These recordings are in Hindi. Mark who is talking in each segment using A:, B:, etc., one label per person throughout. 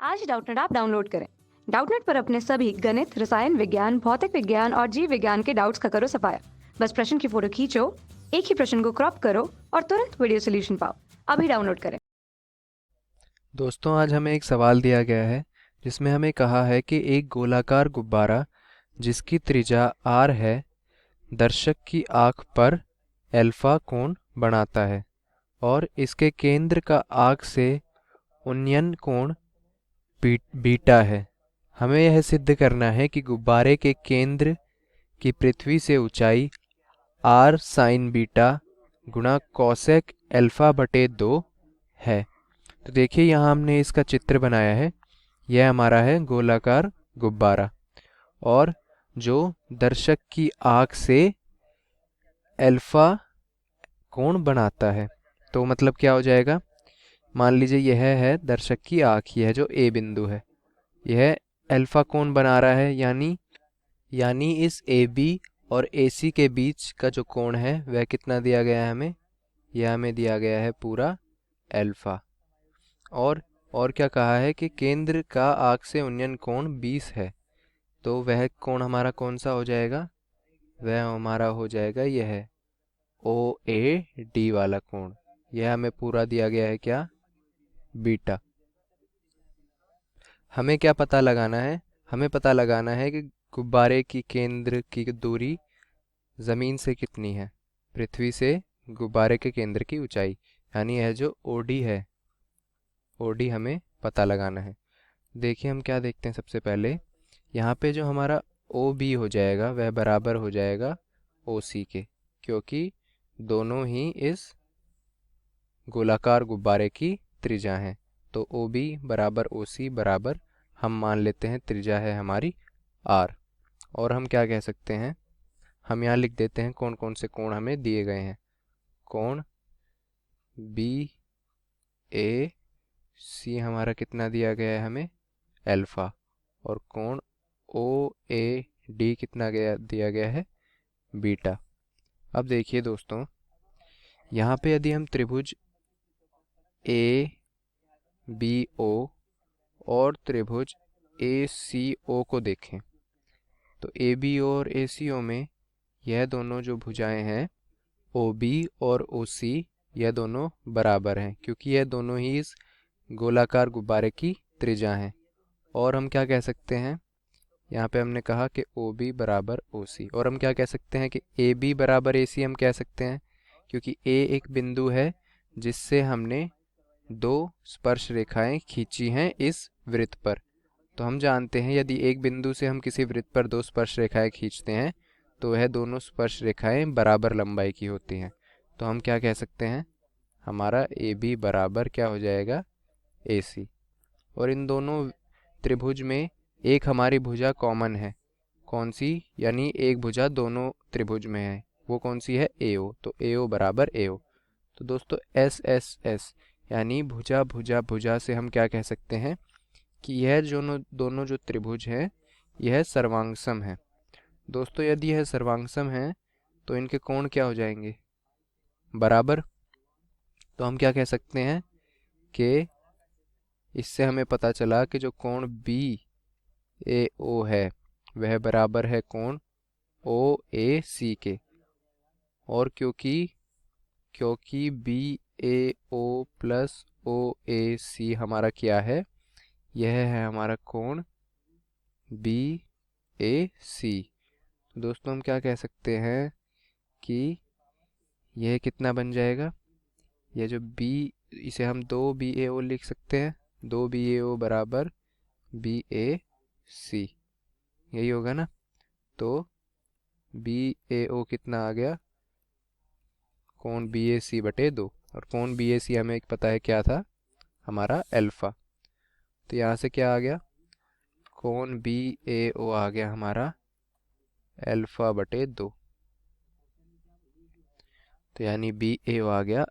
A: आज डाउटनेट ऐप डाउनलोड करें। डाउटनेट पर अपने सभी गणित, रसायन विज्ञान, भौतिक विज्ञान और जीव विज्ञान के डाउट्स का करो सफाया। बस प्रश्न की फोटो खींचो, एक ही प्रश्न को क्रॉप करो और तुरंत वीडियो सोल्यूशन पाओ। अभी डाउनलोड करें।
B: दोस्तों, आज हमें एक सवाल दिया गया है जिसमें हमें कहा है कि एक गोलाकार गुब्बारा जिसकी त्रिज्या r है, दर्शक की आँख पर अल्फा कोण बनाता है और इसके केंद्र का आँख से उन्नयन कोण बीटा है। हमें यह सिद्ध करना है कि गुब्बारे के केंद्र की पृथ्वी से ऊंचाई r साइन बीटा गुणा कोसेक अल्फा बटे 2 है। तो देखिए, यहाँ हमने इसका चित्र बनाया है। यह हमारा है गोलाकार गुब्बारा और जो दर्शक की आँख से अल्फा कोण बनाता है। तो मतलब क्या हो जाएगा, मान लीजिए यह है दर्शक की आँख, यह जो ए बिंदु है यह अल्फा कोण बना रहा है, यानी इस ए बी और ए सी के बीच का जो कोण है वह कितना दिया गया है हमें, यह हमें दिया गया है पूरा अल्फा। और क्या कहा है कि केंद्र का आँख से उन्नयन कोण 20 है। तो वह कोण हमारा कौन सा हो जाएगा, वह हमारा हो जाएगा यह ओ ए डी वाला कोण। यह हमें पूरा दिया गया है क्या, बीटा। हमें क्या पता लगाना है, हमें पता लगाना है कि गुब्बारे की केंद्र की दूरी ज़मीन से कितनी है, पृथ्वी से गुब्बारे के केंद्र की ऊंचाई, यानी यह जो ओडी है, ओडी हमें पता लगाना है। देखिए हम क्या देखते हैं, सबसे पहले यहाँ पे जो हमारा ओ बी हो जाएगा वह बराबर हो जाएगा ओ सी के, क्योंकि दोनों ही इस गोलाकार गुब्बारे की त्रिज्या हैं। तो ओ बी बराबर ओ सी बराबर, हम मान लेते हैं त्रिज्या है हमारी आर। और हम क्या कह सकते हैं, हम यहाँ लिख देते हैं कौन कौन से कोण हमें दिए गए हैं। कोण बी ए सी हमारा कितना दिया गया है हमें, अल्फा। और कोण ओ ए डी कितना दिया गया है, बीटा। अब देखिए दोस्तों, यहाँ पे यदि हम त्रिभुज ए बी ओ और त्रिभुज ए सी ओ को देखें, तो ए बी ओ और ए सी ओ में यह दोनों जो भुजाएं हैं ओ बी और ओ सी, यह दोनों बराबर हैं, क्योंकि यह दोनों ही इस गोलाकार गुब्बारे की त्रिज्या हैं। और हम क्या कह सकते हैं, यहाँ पे हमने कहा कि ओ बी बराबर ओ सी, और हम क्या कह सकते हैं कि ए बी बराबर ए सी हम कह सकते हैं, क्योंकि ए एक बिंदु है जिससे हमने दो स्पर्श रेखाएं खींची हैं इस वृत्त पर। तो हम जानते हैं यदि एक बिंदु से हम किसी वृत्त पर दो स्पर्श रेखाएं खींचते हैं तो वह दोनों स्पर्श रेखाएं बराबर लंबाई की होती हैं। तो हम क्या कह सकते हैं, हमारा ए बी बराबर क्या हो जाएगा, ए सी। और इन दोनों त्रिभुज में एक हमारी भुजा कॉमन है, कौन सी, यानी एक भुजा दोनों त्रिभुज में है, वो कौन सी है, ए ओ। तो ए ओ बराबर ए ओ। तो दोस्तों एस एस एस यानी भुजा भुजा भुजा से हम क्या कह सकते हैं कि यह दोनों जो त्रिभुज है यह सर्वांगसम है। दोस्तों यदि यह सर्वांगसम है तो इनके कोण क्या हो जाएंगे, बराबर। तो हम क्या कह सकते हैं कि इससे हमें पता चला कि जो कोण बी ए ओ है वह बराबर है कोण ओ ए सी के। और क्योंकि बी ए ओ प्लस ओ ए सी हमारा क्या है, यह है हमारा कोण बी ए सी। दोस्तों हम क्या कह सकते हैं कि यह कितना बन जाएगा, यह जो बी, इसे हम दो बी ए ओ लिख सकते हैं, दो बी ए ओ बराबर बी ए सी, यही होगा ना। तो बी ए ओ कितना आ गया, कोण बी ए सी बटे 2, और कोण बी ए सी हमें पता है क्या था, हमारा अल्फा। तो यहाँ से क्या आ गया, कोण बी ए ओ आ गया हमारा अल्फा बटे 2। तो यानी बी ए ओ आ गया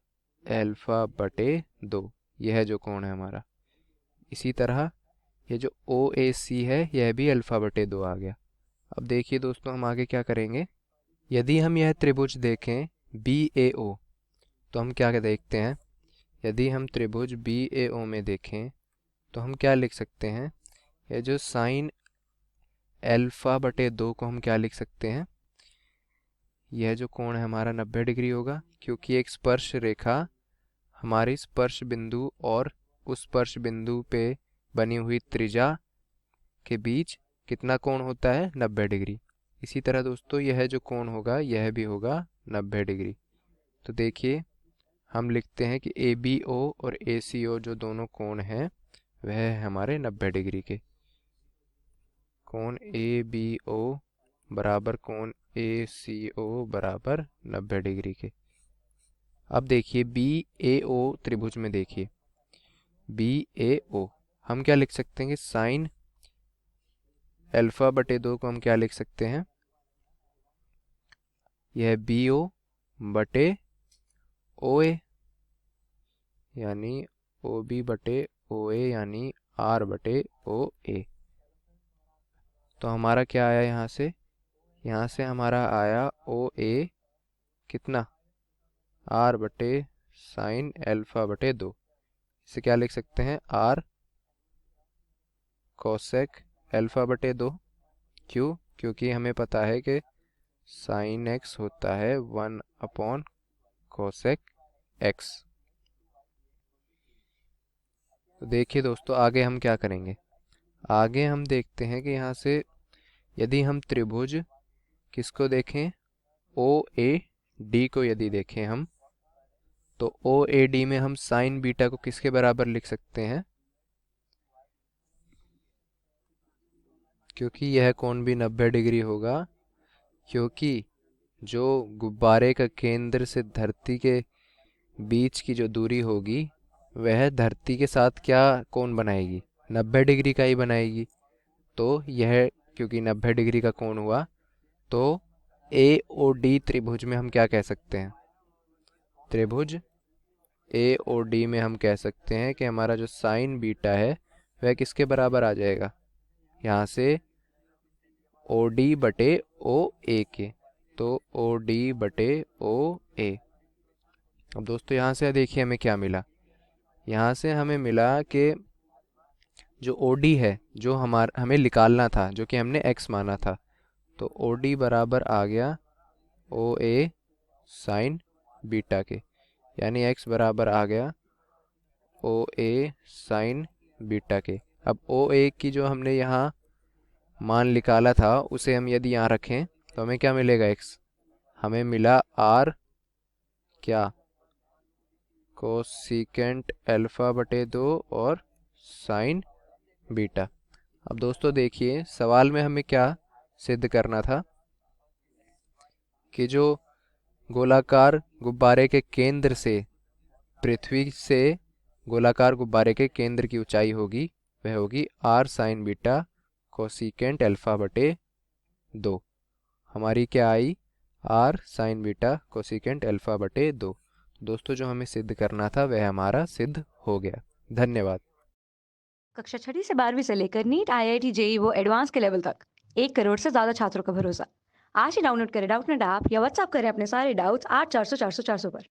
B: अल्फा बटे 2, यह जो कोण है हमारा। इसी तरह ये जो ओ ए सी है यह भी अल्फा बटे 2 आ गया। अब देखिए दोस्तों, हम आगे क्या करेंगे, यदि हम यह त्रिभुज देखें बी ए ओ, तो हम क्या देखते हैं, यदि हम त्रिभुज बी ए ओ में देखें तो हम क्या लिख सकते हैं, ये जो साइन अल्फा बटे 2 को हम क्या लिख सकते हैं, यह जो कोण है हमारा 90 डिग्री होगा, क्योंकि एक स्पर्श रेखा हमारी स्पर्श बिंदु और उस स्पर्श बिंदु पे बनी हुई त्रिज्या के बीच कितना कोण होता है, 90 डिग्री। इसी तरह दोस्तों यह जो कोण होगा यह भी होगा 90 डिग्री। तो देखिए हम लिखते हैं कि ABO और ACO जो दोनों कोण हैं वह है हमारे 90 डिग्री के। कोण ABO बराबर कोण ACO बराबर 90 डिग्री के। अब देखिए BAO त्रिभुज में देखिए BAO हम क्या लिख सकते हैं कि साइन अल्फा बटे 2 को हम क्या लिख सकते हैं, यह BO बटे OA यानी OB बटे OA यानी R बटे OA। तो हमारा क्या आया यहाँ से हमारा आया OA कितना, R बटे साइन अल्फा बटे 2। इसे क्या लिख सकते हैं, R कोसेक अल्फा बटे 2। क्यों, क्योंकि हमें पता है कि साइन x होता है 1 अपॉन कोसेक x। तो देखिए दोस्तों आगे हम क्या करेंगे, आगे हम देखते हैं कि यहाँ से यदि हम त्रिभुज किसको देखें, OAD को यदि देखें हम, तो OAD में हम साइन बीटा को किसके बराबर लिख सकते हैं, क्योंकि यह कोण भी 90 डिग्री होगा, क्योंकि जो गुब्बारे का केंद्र से धरती के बीच की जो दूरी होगी वह धरती के साथ क्या कोण बनाएगी, 90 डिग्री का ही बनाएगी। तो यह क्योंकि 90 डिग्री का कोण हुआ तो AOD त्रिभुज में हम क्या कह सकते हैं, त्रिभुज AOD में हम कह सकते हैं कि हमारा जो साइन बीटा है वह किसके बराबर आ जाएगा, यहाँ से OD बटे OA के। तो OD बटे OA। अब दोस्तों यहाँ से देखिए हमें क्या मिला, यहाँ से हमें मिला कि जो OD है जो हमें निकालना था, जो कि हमने x माना था, तो OD बराबर आ गया OA साइन बीटा के, यानी x बराबर आ गया OA साइन बीटा के। अब OA की जो हमने यहाँ मान निकाला था उसे हम यदि यहाँ रखें तो हमें क्या मिलेगा, x हमें मिला R क्या, कोसिकेंट अल्फा बटे 2 और साइन बीटा। अब दोस्तों देखिए सवाल में हमें क्या सिद्ध करना था कि जो गोलाकार गुब्बारे के केंद्र से पृथ्वी से गोलाकार गुब्बारे के केंद्र की ऊंचाई होगी वह होगी R sign beta cosecant alpha बटे 2। हमारी क्या आई, R sign beta cosecant alpha बटे 2। दोस्तों जो हमें सिद्ध करना था वह हमारा सिद्ध हो गया। धन्यवाद।
A: कक्षा 6वीं से 12वीं से लेकर नीट IIT JEE वो एडवांस के लेवल तक 1 करोड़ से ज्यादा छात्रों का भरोसा। आज ही डाउनलोड करें डाउटनेट ऐप या व्हाट्सएप करें अपने सारे डाउट्स 8400 400 400 पर।